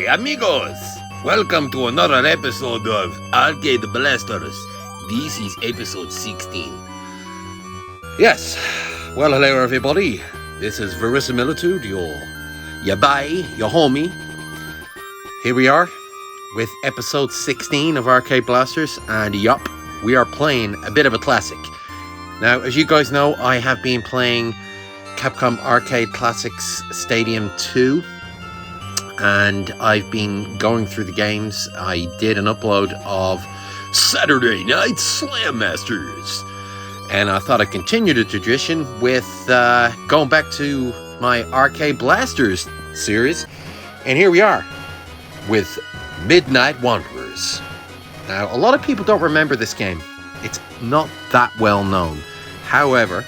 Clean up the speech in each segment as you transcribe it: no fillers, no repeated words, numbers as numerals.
amigos! Welcome to another episode of Arcade Blasters. This is episode 16. Yes, well, hello everybody. This is Verisimilitude, your buddy, your homie. Here we are with episode 16 of Arcade Blasters, and yup, we are playing a bit of a classic. Now, as you guys know, I have been playing Capcom Arcade Classics Stadium 2, and I've been going through the games. I did an upload of Saturday Night Slam Masters, and I thought I'd continue the tradition with going back to my Arcade Blasters series, and here we are with Midnight Wanderers. Now, a lot of people don't remember this game. It's not that well known. However,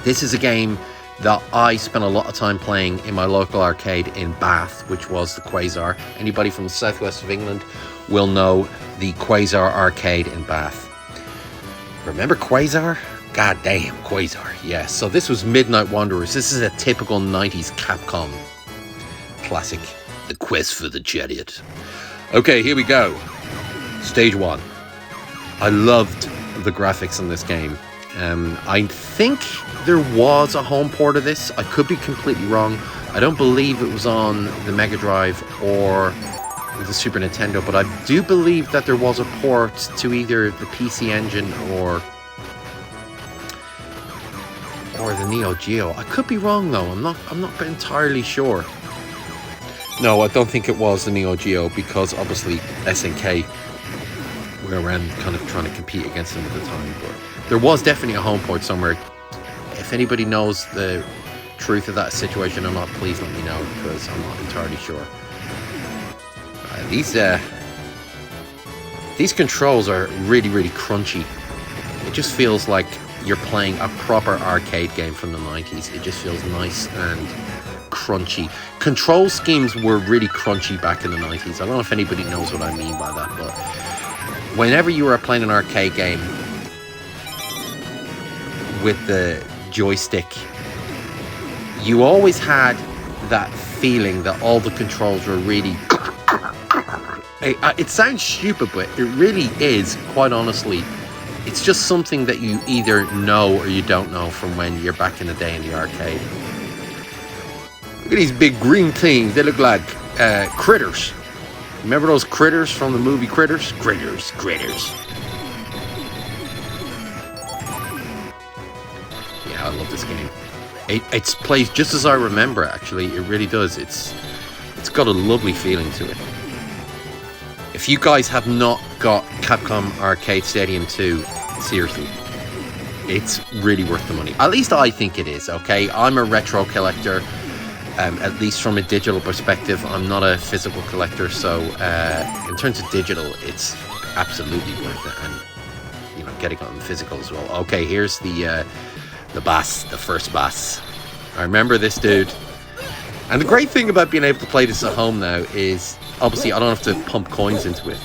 this is a game that I spent a lot of time playing in my local arcade in Bath, which was the Quasar. Anybody from the southwest of England will know the Quasar arcade in Bath. Remember Quasar? God damn, Quasar. Yeah, so this was Midnight Wanderers. This is a typical 90s Capcom classic, The Quest for the Chariot. Okay, here we go. Stage 1. I loved the graphics in this game. I think there was a home port of this. I could be completely wrong. I don't believe it was on the Mega Drive or the Super Nintendo, but I do believe that there was a port to either the PC Engine or the Neo Geo. I could be wrong though. I'm not entirely sure. No, I don't think it was the Neo Geo, because obviously SNK were around kind of trying to compete against them at the time, but there was definitely a home port somewhere. If anybody knows the truth of that situation or not, please let me know, because I'm not entirely sure. These controls are really, really crunchy. It just feels like you're playing a proper arcade game from the 90s. It just feels nice and crunchy. Control schemes were really crunchy back in the 90s. I don't know if anybody knows what I mean by that, but whenever you were playing an arcade game with the joystick, you always had that feeling that all the controls were really... It sounds stupid, but it really is, quite honestly. It's just something that you either know or you don't know from when you're back in the day in the arcade. Look at these big green things. They look like critters. Remember those critters from the movie Critters? Critters. Yeah, I love this game. It plays just as I remember, actually. It really does. It's got a lovely feeling to it. If you guys have not got Capcom Arcade Stadium 2, seriously, it's really worth the money. At least I think it is, okay? I'm a retro collector, at least from a digital perspective. I'm not a physical collector, so in terms of digital, it's absolutely worth it. And, you know, getting on physical as well. Okay, here's the boss, the first boss. I remember this dude. And the great thing about being able to play this at home now is, obviously, I don't have to pump coins into it.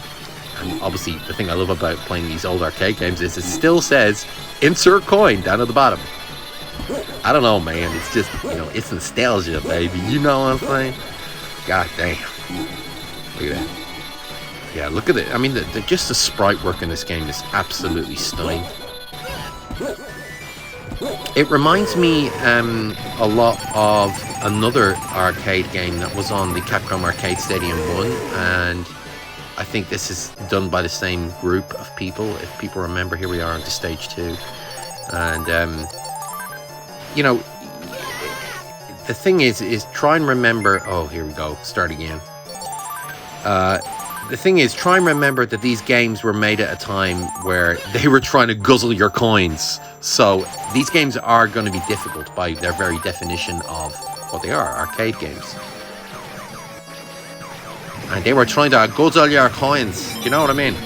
And obviously, the thing I love about playing these old arcade games is it still says, insert coin down at the bottom. I don't know, man. It's just, you know, it's nostalgia, baby. You know what I'm saying? God damn. Look at that. Yeah, look at it. I mean, just the sprite work in this game is absolutely stunning. It reminds me a lot of another arcade game that was on the Capcom Arcade Stadium 1, and I think this is done by the same group of people. If people remember, here we are on to stage 2. And, you know, the thing is try and remember... Oh, here we go. Start again. The thing is, try and remember that these games were made at a time where they were trying to guzzle your coins. So these games are going to be difficult by their very definition of what they are, arcade games. And they were trying to guzzle your coins. Do you know what I mean?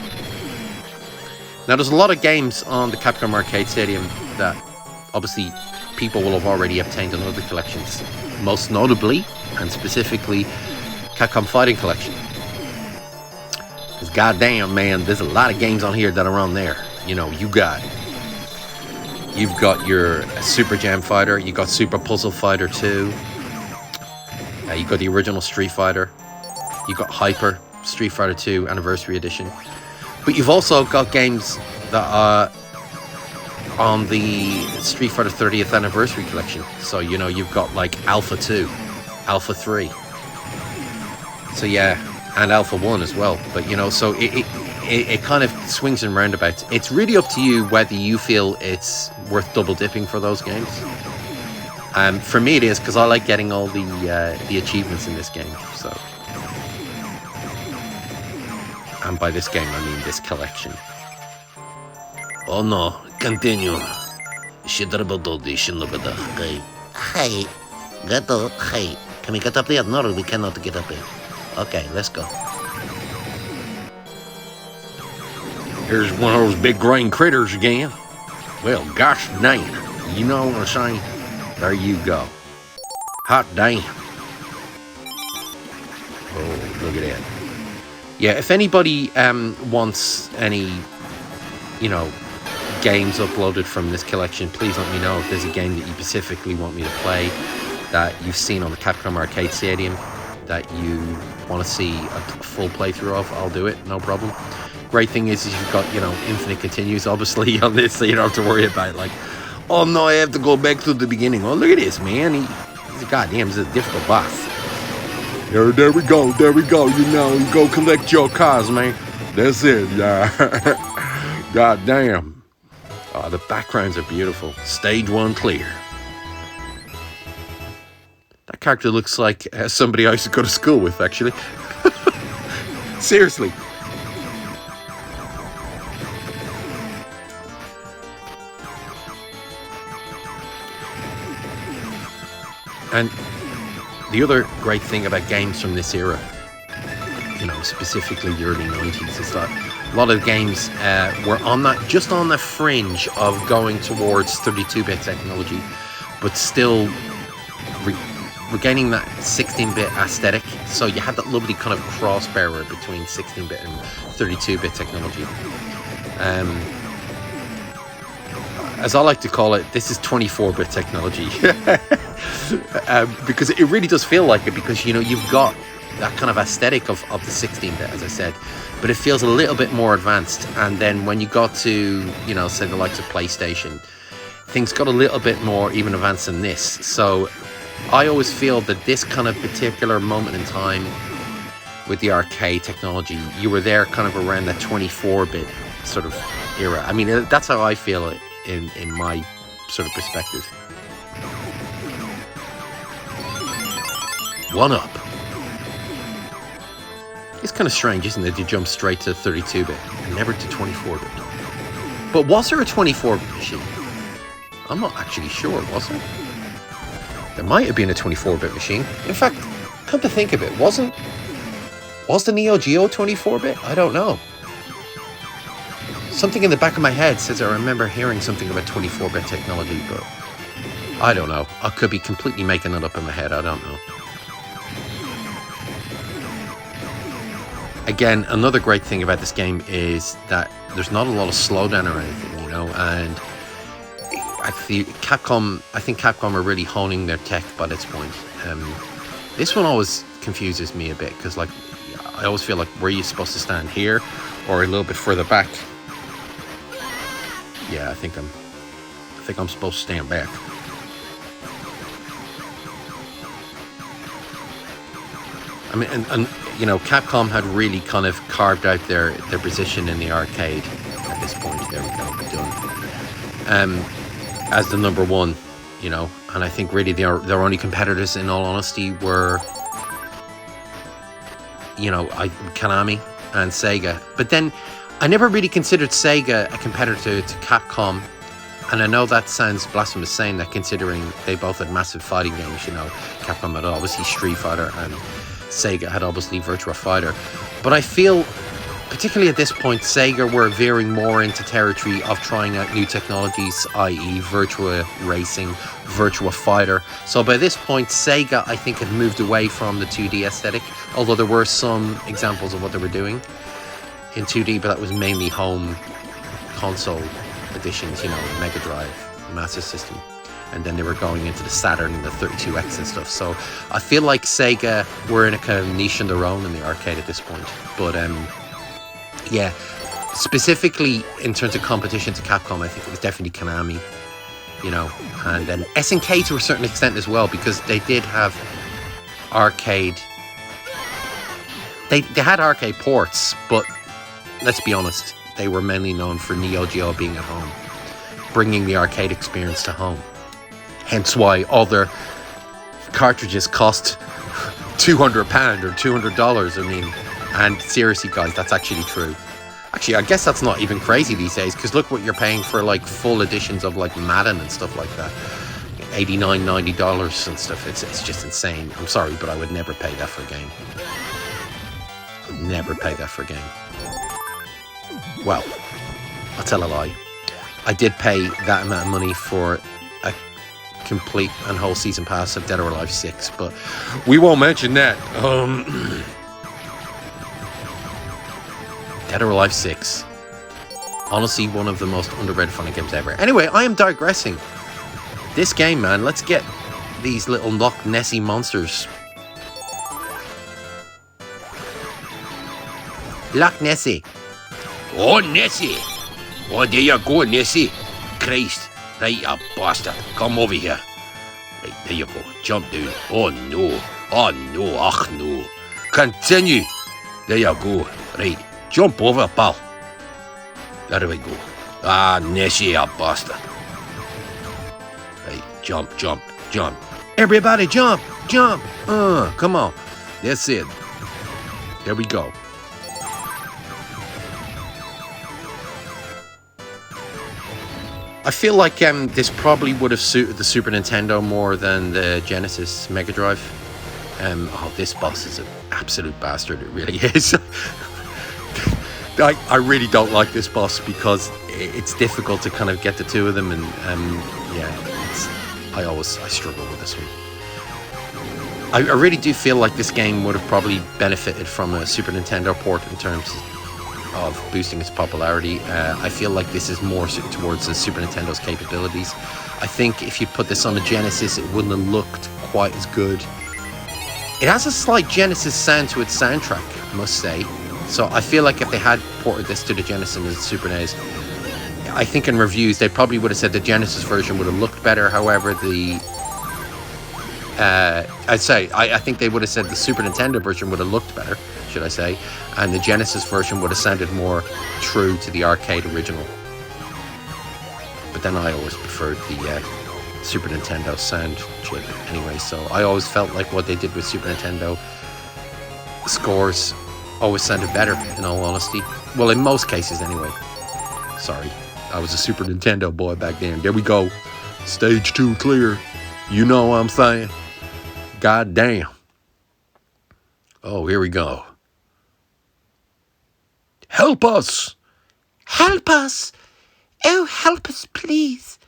Now, there's a lot of games on the Capcom Arcade Stadium that obviously people will have already obtained in other collections. Most notably, and specifically, Capcom Fighting Collection. Because goddamn, man, there's a lot of games on here that are on there. You know, you've got your Super Jam Fighter, you got Super Puzzle Fighter 2, you got the original Street Fighter, You've got Hyper, Street Fighter 2 Anniversary Edition. But you've also got games that are on the Street Fighter 30th Anniversary Collection. So, you know, you've got like Alpha 2, Alpha 3. So, yeah, and Alpha 1 as well. But, you know, so it kind of swings and roundabouts. It's really up to you whether you feel it's worth double dipping for those games. For me, it is, because I like getting all the achievements in this game. So, and by this game, I mean this collection. Oh no, continue. Hey, Gato, hey, can we get up there? No, we cannot get up there. Okay, let's go. Here's one of those big green critters again. Well, gosh dang. You know what I'm saying? There you go. Hot damn. Oh, look at that. Yeah, if anybody wants any, you know, games uploaded from this collection, please let me know. If there's a game that you specifically want me to play that you've seen on the Capcom Arcade Stadium that you want to see a full playthrough of, I'll do it, no problem. Great thing is you've got, you know, infinite continues obviously on this, so you don't have to worry about like, oh no, I have to go back to the beginning. Oh, look at this, man. He's goddamn, he's a difficult boss. There we go, you know, go collect your cars, man. That's it, yeah. God damn. Oh, the backgrounds are beautiful. Stage 1 clear. That character looks like somebody I used to go to school with, actually. Seriously. And the other great thing about games from this era, you know, specifically the early 90s, is that a lot of games were just on the fringe of going towards 32-bit technology, but still regaining that 16-bit aesthetic. So you had that lovely kind of crossbar between 16-bit and 32-bit technology. As I like to call it, this is 24-bit technology. Because it really does feel like it, because, you know, you've got that kind of aesthetic of the 16-bit, as I said, but it feels a little bit more advanced. And then when you got to, you know, say the likes of PlayStation, things got a little bit more even advanced than this. So I always feel that this kind of particular moment in time with the arcade technology, you were there kind of around that 24-bit sort of era. I mean, that's how I feel it in my sort of perspective. 1-up. It's kind of strange, isn't it, to jump straight to 32-bit and never to 24-bit. But was there a 24-bit machine? I'm not actually sure, was there? There might have been a 24-bit machine. In fact, come to think of it, was the Neo Geo 24-bit? I don't know. Something in the back of my head says I remember hearing something about 24-bit technology, but I don't know. I could be completely making it up in my head, I don't know. Again, another great thing about this game is that there's not a lot of slowdown or anything, you know, and I think Capcom are really honing their tech by this point. This one always confuses me a bit, because like I always feel like, were you supposed to stand here or a little bit further back? Yeah, I think I'm supposed to stand back. I mean, and you know, Capcom had really kind of carved out their position in the arcade at this point. There we go, done. As the number one, you know, and I think really their only competitors, in all honesty, were, you know, Konami and Sega. But then I never really considered Sega a competitor to Capcom. And I know that sounds blasphemous saying that, considering they both had massive fighting games, you know. Capcom had obviously Street Fighter and Sega had obviously Virtua Fighter. But I feel, particularly at this point, Sega were veering more into territory of trying out new technologies, i.e. Virtua Racing, Virtua Fighter. So by this point, Sega, I think, had moved away from the 2D aesthetic, although there were some examples of what they were doing in 2D, but that was mainly home console editions, you know, Mega Drive, Master System. and then they were going into the Saturn and the 32X and stuff. So I feel like Sega were in a kind of niche on their own in the arcade at this point. But yeah, specifically in terms of competition to Capcom, I think it was definitely Konami, you know, and then SNK to a certain extent as well, because they did have arcade. They had arcade ports, but let's be honest, they were mainly known for Neo Geo being at home, bringing the arcade experience to home. Hence why all their cartridges cost £200 or $200. I mean, and seriously, guys, that's actually true. Actually, I guess that's not even crazy these days, because look what you're paying for like full editions of like Madden and stuff like that. $89, $90 and stuff. It's just insane. I'm sorry, but I would never pay that for a game. Never pay that for a game. Well, I'll tell a lie. I did pay that amount of money for a complete and whole season pass of Dead or Alive 6, but we won't mention that. Dead or Alive 6. Honestly, one of the most underrated funny games ever. Anyway, I am digressing. This game, man, let's get these little Loch Nessie monsters. Loch Nessie. Oh, Nessie. Oh, there you go, Nessie. Christ. Right, you bastard. Come over here. Right, there you go. Jump down. Oh, no. Oh, no. Ach, no. Continue. There you go. Right. Jump over, pal. There we go. Ah, Nessie, you bastard. Right. Jump, jump, jump. Everybody jump, jump. Come on. That's it. There we go. I feel like this probably would have suited the Super Nintendo more than the Genesis Mega Drive. Oh, this boss is an absolute bastard. It really is. I really don't like this boss because it's difficult to kind of get the two of them, and yeah, I struggle with this one. I really do feel like this game would have probably benefited from a Super Nintendo port in terms of boosting its popularity. I feel like this is more towards the Super Nintendo's capabilities. I think if you put this on the Genesis, it wouldn't have looked quite as good. It has a slight Genesis sound to its soundtrack, I must say. So I feel like if they had ported this to the Genesis and the Super NES, I think in reviews they probably would have said the Genesis version would have looked better. However, I think they would have said the Super Nintendo version would have looked better, should I say, and the Genesis version would have sounded more true to the arcade original. But then I always preferred the Super Nintendo sound chip anyway, so I always felt like what they did with Super Nintendo scores always sounded better, in all honesty. Well, in most cases anyway. Sorry, I was a Super Nintendo boy back then. There we go. Stage 2 clear. You know what I'm saying? God damn. Oh, here we go. Help us! Help us! Oh, help us, please.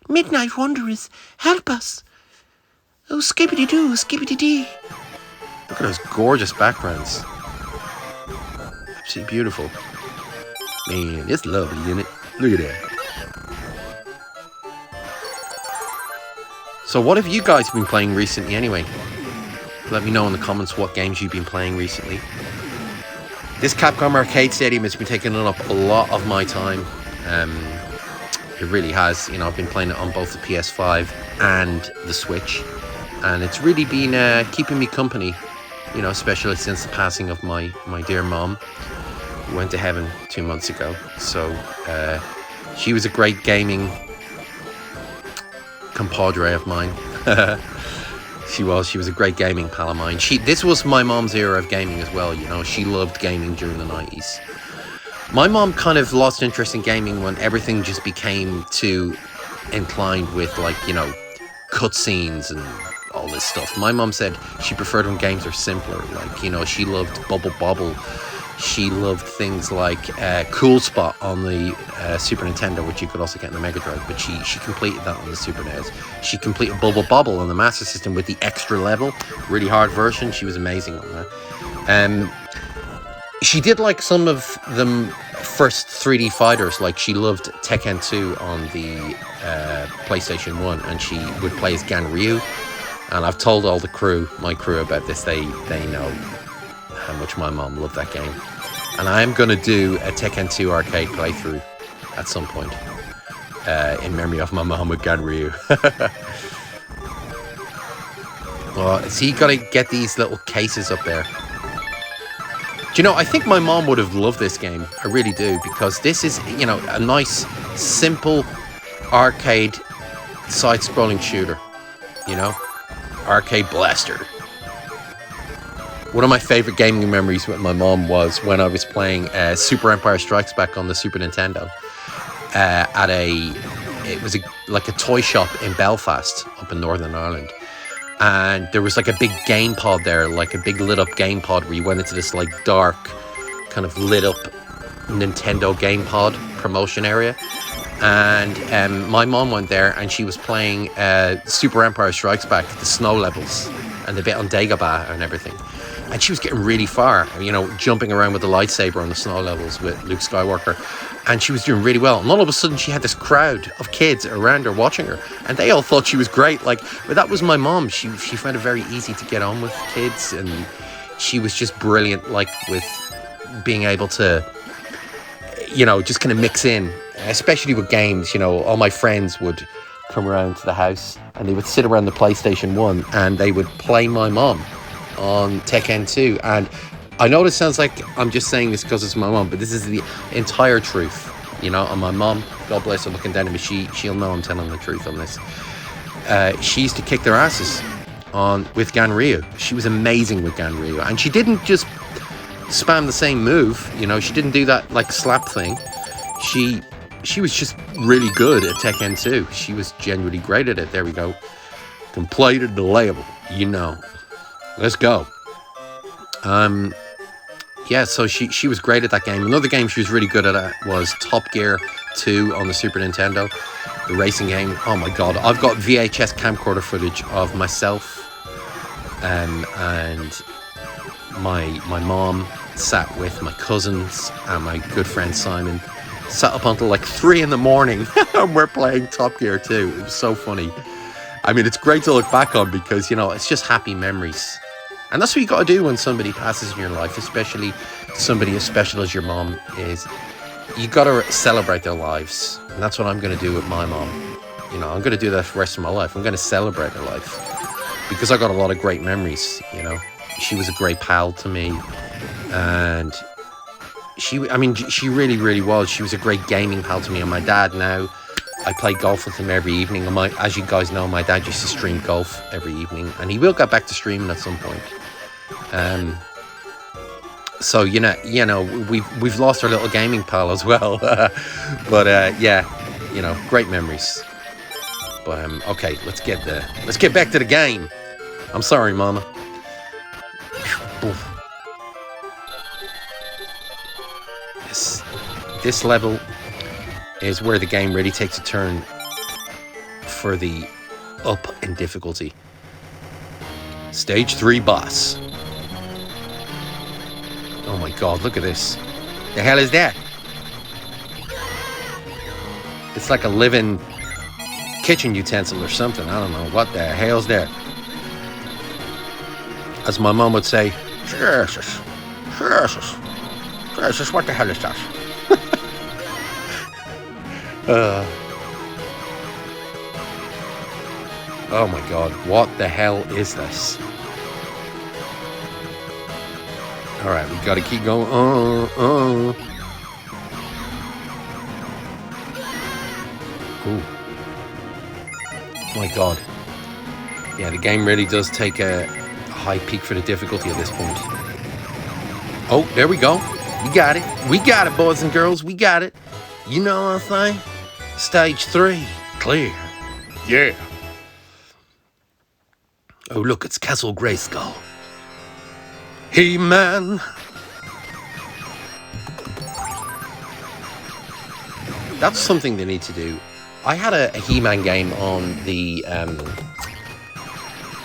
Midnight Wanderers, help us. Oh, skippity-doo, skippity-dee. Look at those gorgeous backgrounds. Absolutely beautiful. Man, it's lovely, isn't it? Look at that. So what have you guys been playing recently anyway? Let me know in the comments what games you've been playing recently. This Capcom Arcade Stadium has been taking up a lot of my time. It really has. You know, I've been playing it on both the PS5 and the Switch. And it's really been keeping me company, you know, especially since the passing of my dear mom, who went to heaven 2 months ago. So she was a great gaming compadre of mine. She was a great gaming pal of mine. This was my mom's era of gaming as well, you know. She loved gaming during the 90s. My mom kind of lost interest in gaming when everything just became too inclined with, like, you know, cutscenes and all this stuff. My mom said she preferred when games are simpler. Like, you know, she loved Bubble Bobble. She loved things like Cool Spot on the Super Nintendo, which you could also get in the Mega Drive, but she completed that on the Super NES. She completed Bubble Bobble on the Master System with the extra level, really hard version. She was amazing on that. She did like some of the first 3D fighters. Like, she loved Tekken 2 on the PlayStation 1, and she would play as Ganryu. And I've told all the crew, my crew, about this. They know how much my mom loved that game. And I am going to do a Tekken 2 arcade playthrough at some point in memory of my mom with Ganryu. Well, so you got to get these little cases up there. Do you know, I think my mom would have loved this game. I really do, because this is, you know, a nice, simple arcade side-scrolling shooter. You know, arcade blaster. One of my favorite gaming memories with my mom was when I was playing Super Empire Strikes Back on the Super Nintendo at like a toy shop in Belfast, up in Northern Ireland. And there was like a big game pod there, like a big lit up game pod where you went into this like dark, kind of lit up Nintendo game pod promotion area. And my mom went there and she was playing Super Empire Strikes Back, the snow levels and the bit on Dagobah and everything. And she was getting really far, you know, jumping around with the lightsaber on the snow levels with Luke Skywalker. And she was doing really well. And all of a sudden she had this crowd of kids around her watching her. And they all thought she was great. Like, but that was my mom. She found it very easy to get on with kids. And she was just brilliant, like, with being able to, you know, just kind of mix in. Especially with games, you know, all my friends would come around to the house and they would sit around the PlayStation 1 and they would play my mom on Tekken 2. And I know this sounds like I'm just saying this because it's my mom, but this is the entire truth, you know. And my mom, God bless her, looking down at me, she'll know I'm telling the truth on this. She used to kick their asses with Ganryu. She was amazing with Ganryu, and she didn't just spam the same move, you know. She didn't do that like slap thing. She was just really good at Tekken 2. She was genuinely great at it. There we go. Completed the label, you know. Let's go. Yeah, so she was great at that game. Another game she was really good at was Top Gear 2 on the Super Nintendo, the racing game. Oh my god, I've got VHS camcorder footage of myself and my mom sat with my cousins and my good friend Simon, sat up until like 3 in the morning and we're playing Top Gear 2. It was so funny. I mean, it's great to look back on because, you know, it's just happy memories. And that's what you got to do when somebody passes in your life, especially somebody as special as your mom is. You got to celebrate their lives. And that's what I'm going to do with my mom. You know, I'm going to do that for the rest of my life. I'm going to celebrate her life because I got a lot of great memories, you know. She was a great pal to me. And she really, really was. She was a great gaming pal to me. And my dad now, I play golf with him every evening. And as you guys know, my dad used to stream golf every evening. And he will get back to streaming at some point. So you know, we've lost our little gaming pal as well, but yeah, you know, great memories. But okay, let's get back to the game. I'm sorry, Mama. This level is where the game really takes a turn for the up in difficulty. Stage 3 boss. Oh my god, look at this. The hell is that? It's like a living kitchen utensil or something. I don't know. What the hell's that? As my mom would say, Jesus, what the hell is that? Oh my god, what the hell is this? Alright, we gotta keep going. Ooh. My god. Yeah, the game really does take a high peak for the difficulty at this point. Oh, there we go. We got it. We got it, boys and girls. We got it. You know what I'm saying? Stage 3. Clear. Yeah. Oh, look, it's Castle Grayskull. He-Man. That's something they need to do. I had a He-Man game on the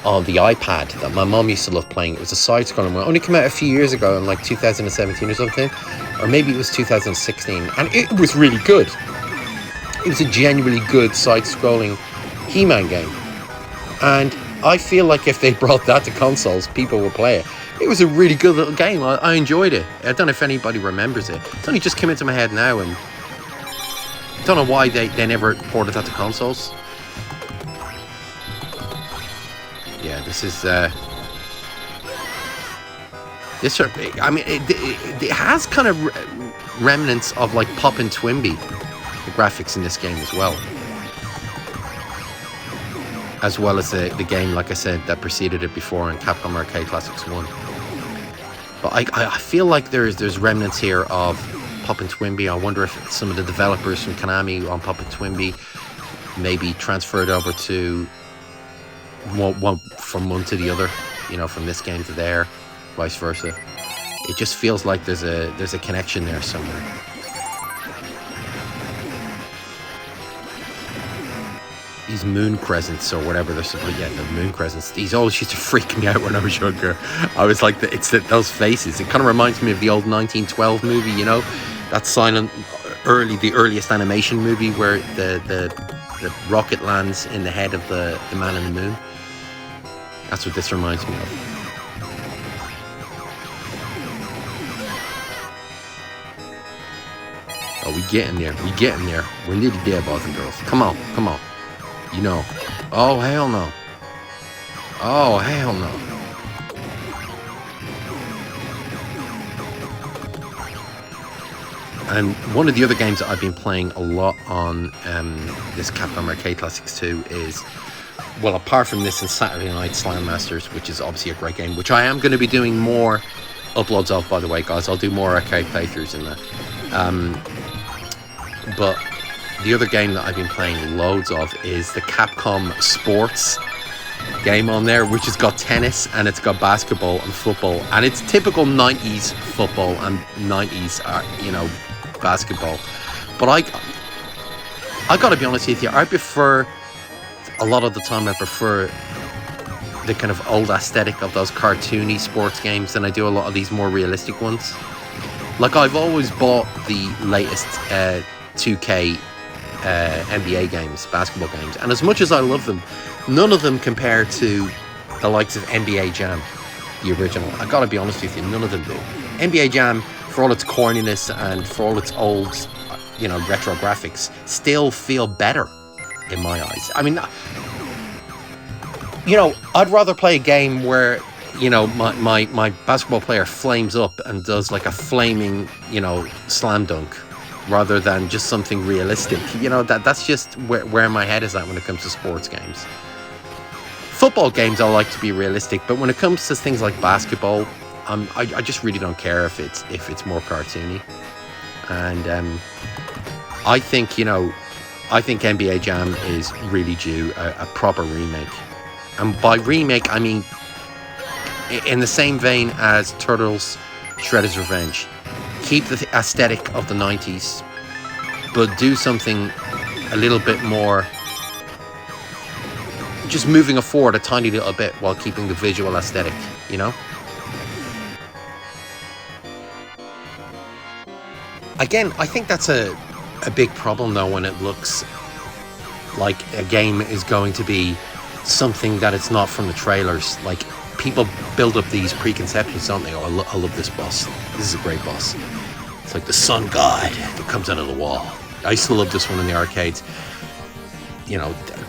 on the iPad that my mom used to love playing. It was a side-scrolling one. It only came out a few years ago in like 2017 or something, or maybe it was 2016, and it was really good. It was a genuinely good side-scrolling He-Man game, and I feel like if they brought that to consoles, people would play it. It was a really good little game. I enjoyed it. I don't know if anybody remembers it. It's only just came into my head now, and I don't know why they never ported that to consoles. Yeah, this is this sort of, I mean, it has kind of remnants of like Pop and Twimby, the graphics in this game as well as the game, like I said, that preceded it before in Capcom Arcade Classics 1. But I feel like there's remnants here of Pop and Twimby. I wonder if some of the developers from Konami on Pop and Twimby maybe transferred over to one from one to the other, you know, from this game to there, vice versa. It just feels like there's a connection there somewhere. These moon crescents or whatever they're supposed, yeah, the moon crescents. These always used to freak me out when I was younger. I was like, those faces. It kind of reminds me of the old 1912 movie, you know, that silent, the earliest animation movie where the rocket lands in the head of the man in the moon. That's what this reminds me of. Oh, we getting there. We're nearly there, boys and girls. Come on. You know. Oh, hell no. And one of the other games that I've been playing a lot on this Capcom Arcade Classics 2 is, well, apart from this and Saturday Night Slam Masters, which is obviously a great game, which I am going to be doing more uploads of, by the way, guys. I'll do more arcade playthroughs in that. But the other game that I've been playing loads of is the Capcom Sports game on there, which has got tennis and it's got basketball and football, and it's typical 90s football and 90s, basketball. But I gotta be honest with you, a lot of the time I prefer the kind of old aesthetic of those cartoony sports games than I do a lot of these more realistic ones. Like, I've always bought the latest 2K NBA games, basketball games, and as much as I love them, none of them compare to the likes of NBA Jam, the original. I gotta be honest with you, none of them do. NBA Jam, for all its corniness and for all its old, retro graphics, still feel better in my eyes. I mean, I'd rather play a game where, my basketball player flames up and does like a flaming, slam dunk, rather than just something realistic. That's just where my head is at when it comes to sports games. Football games I like to be realistic, but when it comes to things like basketball, I just really don't care if it's more cartoony. And I think NBA Jam is really due a proper remake. And by remake, I mean in the same vein as Turtles Shredder's Revenge. Keep the aesthetic of the 90s, but do something a little bit more, just moving it forward a tiny little bit while keeping the visual aesthetic, Again, I think that's a big problem though, when it looks like a game is going to be something that it's not from the trailers. Like, people build up these preconceptions, don't they? Oh, I love this boss. This is a great boss. It's like the sun god that comes out of the wall. I used to love this one in the arcades.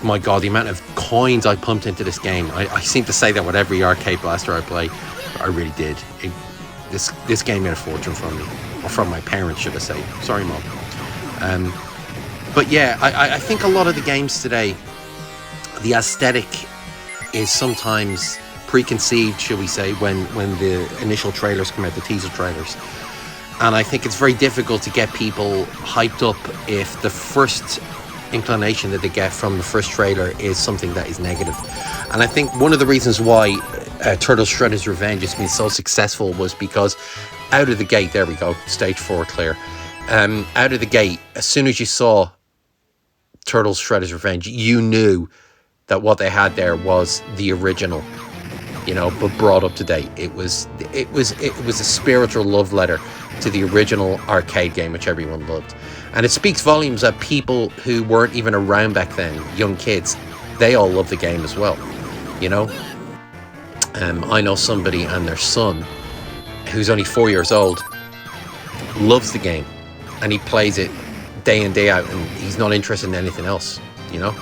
My God, the amount of coins I pumped into this game. I seem to say that with every arcade blaster I play. I really did. This game made a fortune from me. Or from my parents, should I say. Sorry, Mom. But yeah, I think a lot of the games today, the aesthetic is sometimes preconceived, shall we say, when the initial trailers come out, the teaser trailers. And I think it's very difficult to get people hyped up if the first inclination that they get from the first trailer is something that is negative. And I think one of the reasons why Turtles Shredder's Revenge has been so successful was because out of the gate, there we go, stage 4 clear. Out of the gate, as soon as you saw Turtles Shredder's Revenge, you knew that what they had there was the original, you know, but brought up to date. It was a spiritual love letter to the original arcade game, which everyone loved. And it speaks volumes that people who weren't even around back then, young kids, they all love the game as well, you know. I know somebody and their son, who's only 4 years old, loves the game, and he plays it day in, day out, and he's not interested in anything else, you know.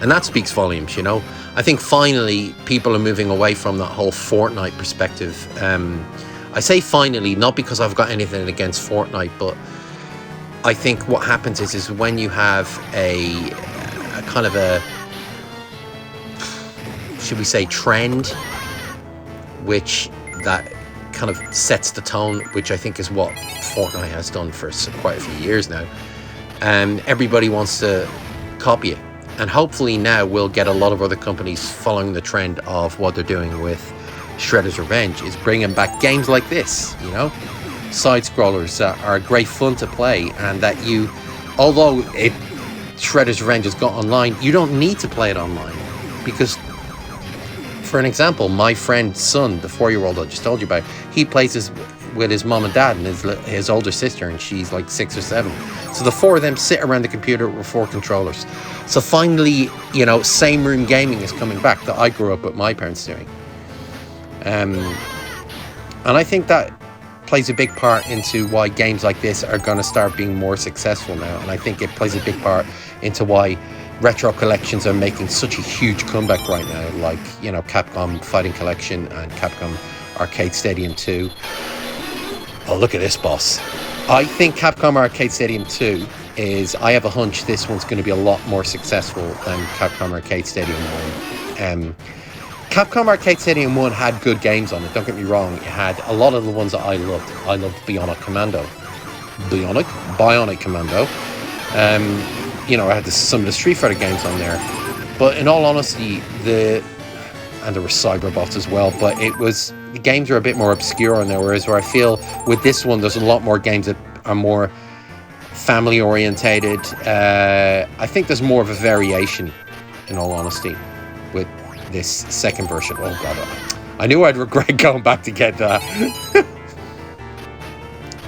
And that speaks volumes, you know. I think finally people are moving away from that whole Fortnite perspective. I say finally, not because I've got anything against Fortnite, but I think what happens is when you have a kind of a, should we say, trend, which that kind of sets the tone, which I think is what Fortnite has done for quite a few years now. Everybody wants to copy it. And hopefully now we'll get a lot of other companies following the trend of what they're doing with Shredder's Revenge, is bringing back games like this, you know, side-scrollers that are great fun to play, and that you, although Shredder's Revenge has got online, you don't need to play it online. Because, for an example, my friend's son, the 4-year-old I just told you about, he plays with his mom and dad and his older sister, and she's like 6 or 7. So the 4 of them sit around the computer with 4 controllers. So finally, you know, same room gaming is coming back that I grew up with my parents doing. And I think that plays a big part into why games like this are going to start being more successful now. And I think it plays a big part into why retro collections are making such a huge comeback right now, like, you know, Capcom Fighting Collection and Capcom Arcade Stadium 2. Oh, look at this boss. I think Capcom Arcade Stadium 2 is, I have a hunch this one's going to be a lot more successful than Capcom Arcade Stadium 1. Capcom Arcade Stadium 1 had good games on it, don't get me wrong. It had a lot of the ones that I loved. I loved Bionic Commando. Bionic Commando. You know, I had some of the Street Fighter games on there. But in all honesty, and there were Cyberbots as well, but the games are a bit more obscure on there, whereas where I feel with this one, there's a lot more games that are more family orientated. I think there's more of a variation, in all honesty, with this second version. Oh god, I knew I'd regret going back to get that.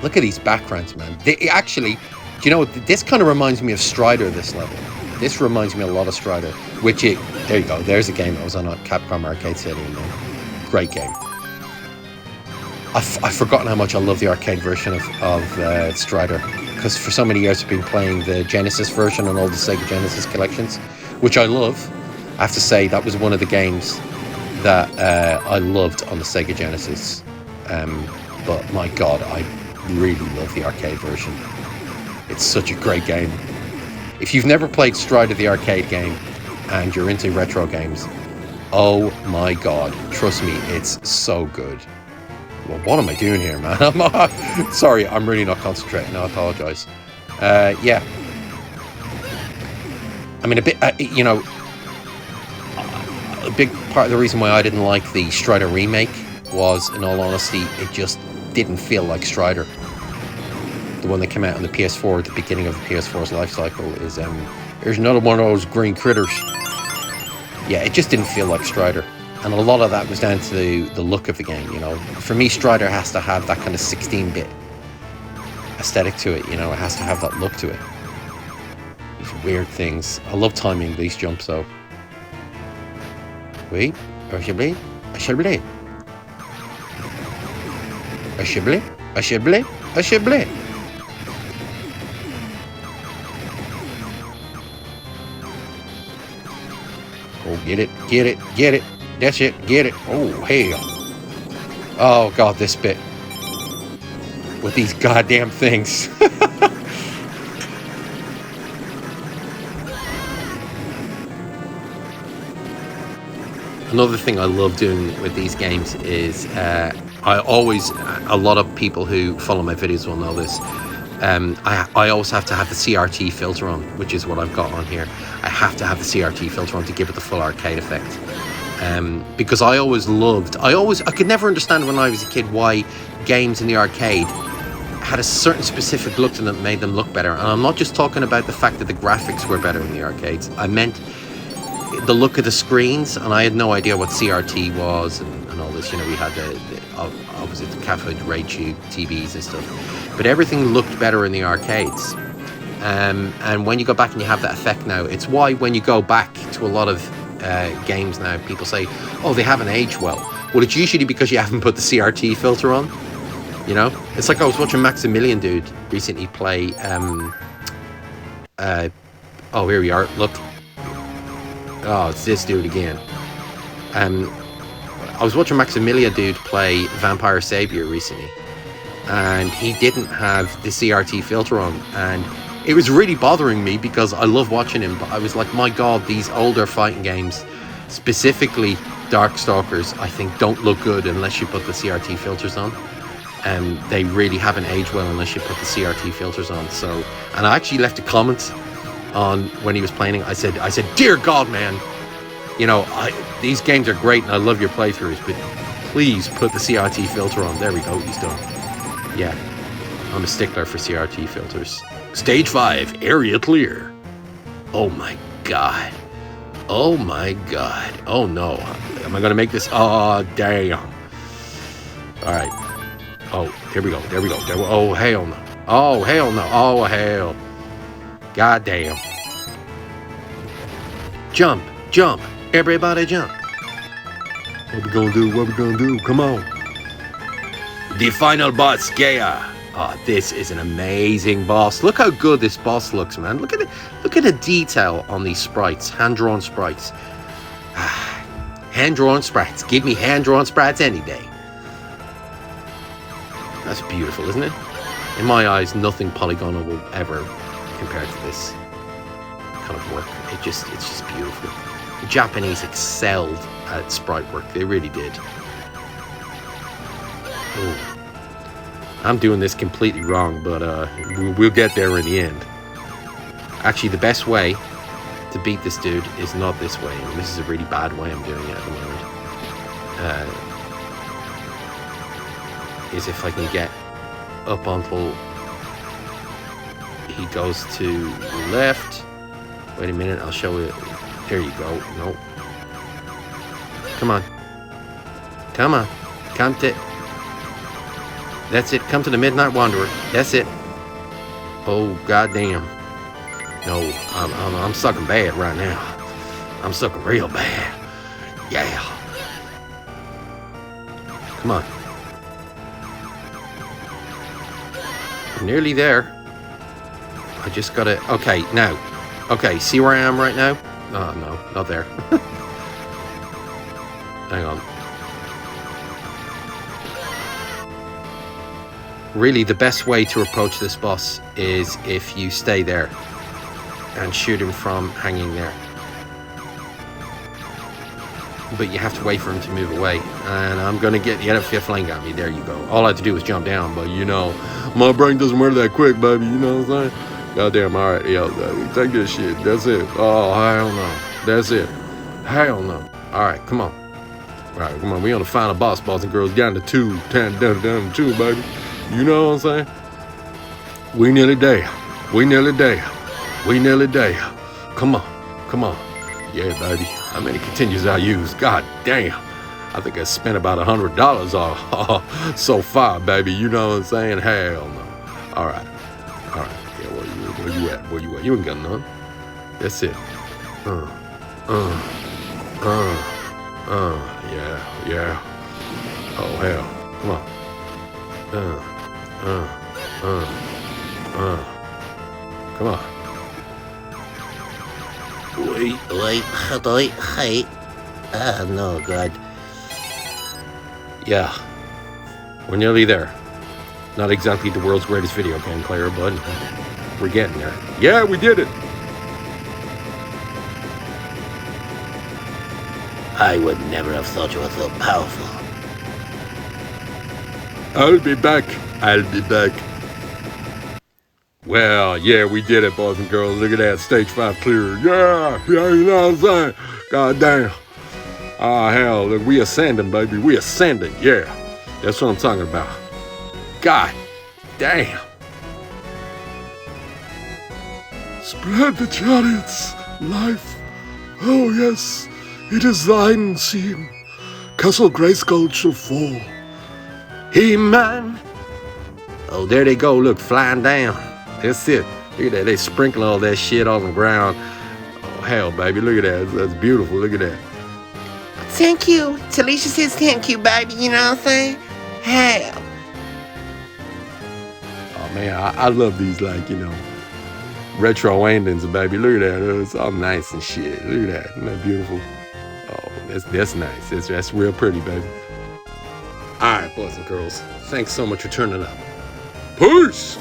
Look at these backgrounds, man. They actually, you know, this kind of reminds me of Strider, this level. This reminds me a lot of Strider, there you go, there's a game that was on a Capcom Arcade Stadium. Great game. I've forgotten how much I love the arcade version of Strider, because for so many years I've been playing the Genesis version and all the Sega Genesis collections, which I love. I have to say that was one of the games that I loved on the Sega Genesis. But my god, I really love the arcade version. It's such a great game. If you've never played Strider the arcade game and you're into retro games, oh my god, trust me, it's so good. Well, what am I doing here, man? Sorry, I'm really not concentrating. I apologize. Yeah. I mean, you know, a big part of the reason why I didn't like the Strider remake was, in all honesty, it just didn't feel like Strider. The one that came out on the PS4 at the beginning of the PS4's life cycle is, there's another one of those green critters. Yeah, it just didn't feel like Strider. And a lot of that was down to the look of the game, you know. For me, Strider has to have that kind of 16-bit aesthetic to it, you know. It has to have that look to it. These weird things. I love timing these jumps, though. Wait, I should play. Oh, get it. That's it, get it. Oh, hell. Oh, God, this bit. With these goddamn things. Another thing I love doing with these games is a lot of people who follow my videos will know this. I always have to have the CRT filter on, which is what I've got on here. I have to have the CRT filter on to give it the full arcade effect. Because I could never understand when I was a kid why games in the arcade had a certain specific look to them that made them look better. And I'm not just talking about the fact that the graphics were better in the arcades. I meant the look of the screens, and I had no idea what CRT was and all this. You know, we had the obviously the cathode ray tube TVs and stuff, but everything looked better in the arcades. And when you go back and you have that effect now, it's why when you go back to a lot of games now, people say, oh, they haven't aged well. Well, it's usually because you haven't put the CRT filter on. You know, it's like I was watching Maximilian dude recently play. Oh, here we are. Look. Oh, it's this dude again. I was watching Maximilian dude play Vampire Savior recently, and he didn't have the CRT filter on, and it was really bothering me because I love watching him, but I was like, my God, these older fighting games, specifically Darkstalkers, I think don't look good unless you put the CRT filters on. They really haven't aged well unless you put the CRT filters on. So, and I actually left a comment on when he was playing. I said, dear God, man, you know, these games are great and I love your playthroughs, but please put the CRT filter on. There we go, he's done. Yeah, I'm a stickler for CRT filters. Stage 5, area clear. Oh my God. Oh my God. Oh no. Am I gonna make this? Oh, damn. All right. Oh, here we go. There we go. Oh, hell no. Oh, hell no. Oh, hell. God damn. Jump, jump. Everybody jump. What we gonna do? What we gonna do? Come on. The final boss, Gaia. Oh, this is an amazing boss. Look how good this boss looks, man. Look at it. Look at the detail on these sprites. Hand-drawn sprites. Hand-drawn sprites. Give me hand-drawn sprites any day. That's beautiful, isn't it? In my eyes, nothing polygonal will ever compare to this kind of work. It's just beautiful. The Japanese excelled at sprite work. They really did. Oh. I'm doing this completely wrong, but we'll get there in the end. Actually, the best way to beat this dude is not this way. And this is a really bad way I'm doing it at the moment. Is if I can get up until he goes to the left. Wait a minute, I'll show you. There you go. No. Come on. Come on. Come to... That's it. Come to the Midnight Wanderer. That's it. Oh, goddamn. No, I'm sucking bad right now. I'm sucking real bad. Yeah. Come on. We're nearly there. I just gotta... Okay, now. Okay, see where I am right now? Oh, no, not there. Hang on. Really, the best way to approach this boss is if you stay there and shoot him from hanging there. But you have to wait for him to move away. And I'm going to get the fifth lane got me. There you go. All I have to do is jump down. But, you know, my brain doesn't work that quick, baby. You know what I'm saying? Goddamn, all right. Yeah, take this shit. That's it. Oh, hell no. That's it. Hell no. All right, come on. All right, come on. We on the final boss, boys and girls. Down to 2. Down to 2, baby. You know what I'm saying? We nearly there. We nearly there. We nearly there. Come on. Come on. Yeah, baby. How many continues I use? God damn. I think I spent about $100 so far, baby. You know what I'm saying? Hell no. All right. All right. Yeah, where you at? Where you at? You ain't got none. That's it. Yeah, yeah. Oh, hell. Come on. Come on. Wait, hey. No, God. Yeah. We're nearly there. Not exactly the world's greatest video game player, but we're getting there. Yeah, we did it. I would never have thought you were so powerful. I'll be back. I'll be back. Well, yeah, we did it, boys and girls. Look at that. Stage 5 clear. Yeah, you know what I'm saying? God damn. Ah, hell, look, we ascending, baby. We ascending, yeah. That's what I'm talking about. God damn. Spread the chariots. Life Oh, yes, it is thine, seem. Castle Grayskull shall fall. He-Man. Oh, there they go. Look, flying down. That's it. Look at that. They sprinkling all that shit on the ground. Oh, hell, baby. Look at that. That's beautiful. Look at that. Thank you. Talisha says thank you, baby. You know what I'm saying? Hell. Oh, man, I love these, like, you know, retro endings, baby. Look at that. It's all nice and shit. Look at that. Isn't that beautiful? Oh, that's nice. That's real pretty, baby. All right, boys and girls. Thanks so much for turning up. Peace!